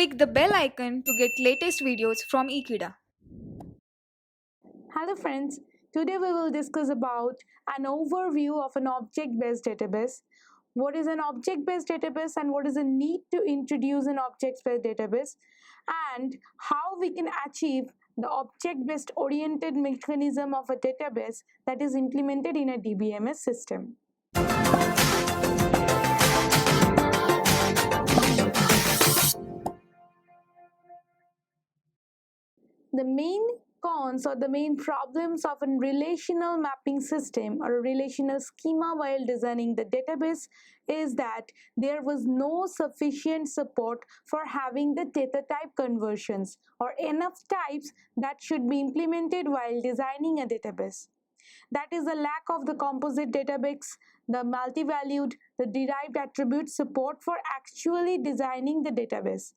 Click the bell icon to get latest videos from Ekeeda. Hello friends, today we will discuss about an overview of an object-based database. What is an object-based database and what is the need to introduce an object-based database, and how we can achieve the object-based oriented mechanism of a database that is implemented in a DBMS system. The main cons or the main problems of a relational mapping system or a relational schema while designing the database is that there was no sufficient support for having the data type conversions or enough types that should be implemented while designing a database. That is the lack of the composite database, the multi-valued, the derived attribute support for actually designing the database.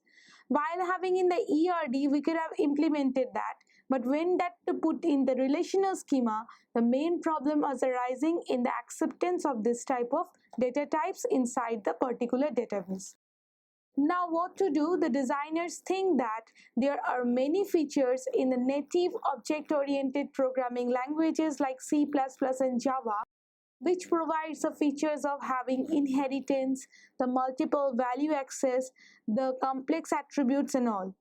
While having in the ERD, we could have implemented that, but when that to put in the relational schema, the main problem was arising in the acceptance of this type of data types inside the particular database. Now what to do? The designers think that there are many features in the native object-oriented programming languages like C++ and Java which provides the features of having inheritance, the multiple value access, the complex attributes and all.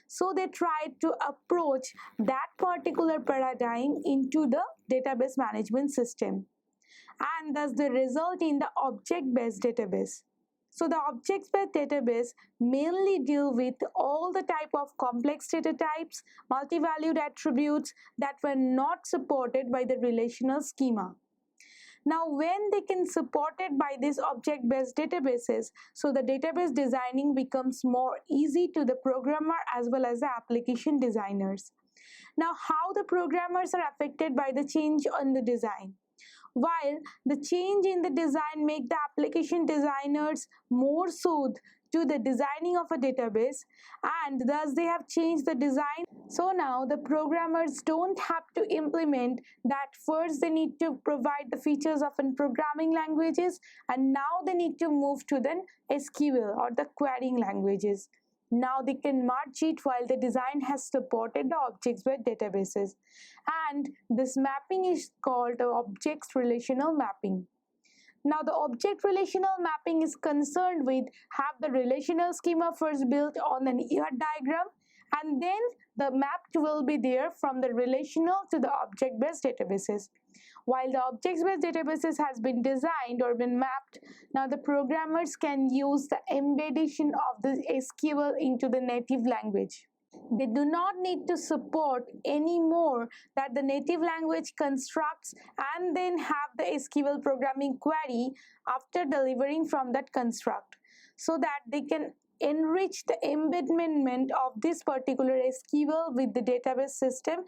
So they tried to approach that particular paradigm into the database management system, and thus the result in the object-based database. So the object-based database mainly deal with all the type of complex data types, multi-valued attributes that were not supported by the relational schema. Now when they can supported by these object-based databases, so the database designing becomes more easy to the programmer as well as the application designers. Now how the programmers are affected by the change on the design? While the change in the design make the application designers more soothed to the designing of a database, and thus they have changed the design. So now the programmers don't have to implement that. First they need to provide the features of programming languages, and now they need to move to the SQL or the querying languages. Now they can merge it while the design has supported the objects-based databases, and this mapping is called the object relational mapping. Now the object relational mapping is concerned with have the relational schema first built on an ER diagram, and then the map will be there from the relational to the object-based databases. While the object-based databases has been designed or been mapped, now the programmers can use the embedding of the SQL into the native language. They do not need to support anymore that the native language constructs and then have the SQL programming query after delivering from that construct, so that they can enrich the embedment of this particular SQL with the database system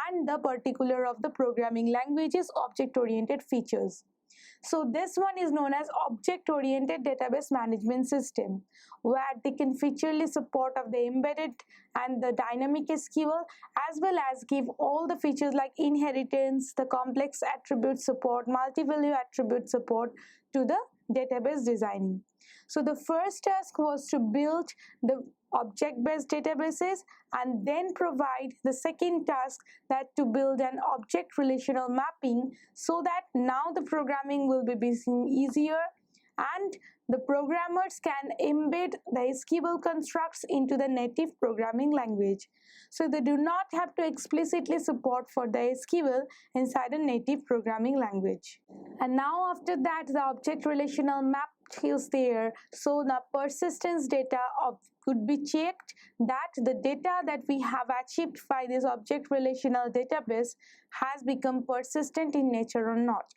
and the particular of the programming languages object-oriented features. So this one is known as object-oriented database management system, where they can featurely support of the embedded and the dynamic SQL, as well as give all the features like inheritance, the complex attribute support, multi-value attribute support to the database designing. So the first task was to build the object-based databases, and then provide the second task that to build an object relational mapping, so that now the programming will be easier and the programmers can embed the SQL constructs into the native programming language. So they do not have to explicitly support for the SQL inside a native programming language. And now after that, the object relational map is there, so the persistence data could be checked that the data that we have achieved by this object relational database has become persistent in nature or not.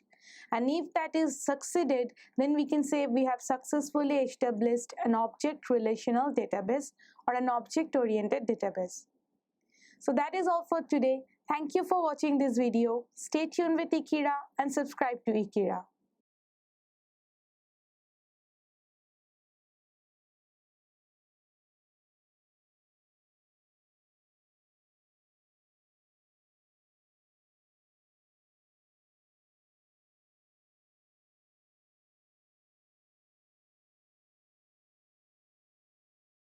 And if that is succeeded, then we can say we have successfully established an object relational database or an object-oriented database. So that is all for today. Thank you for watching this video. Stay tuned with Ekeeda and subscribe to Ekeeda.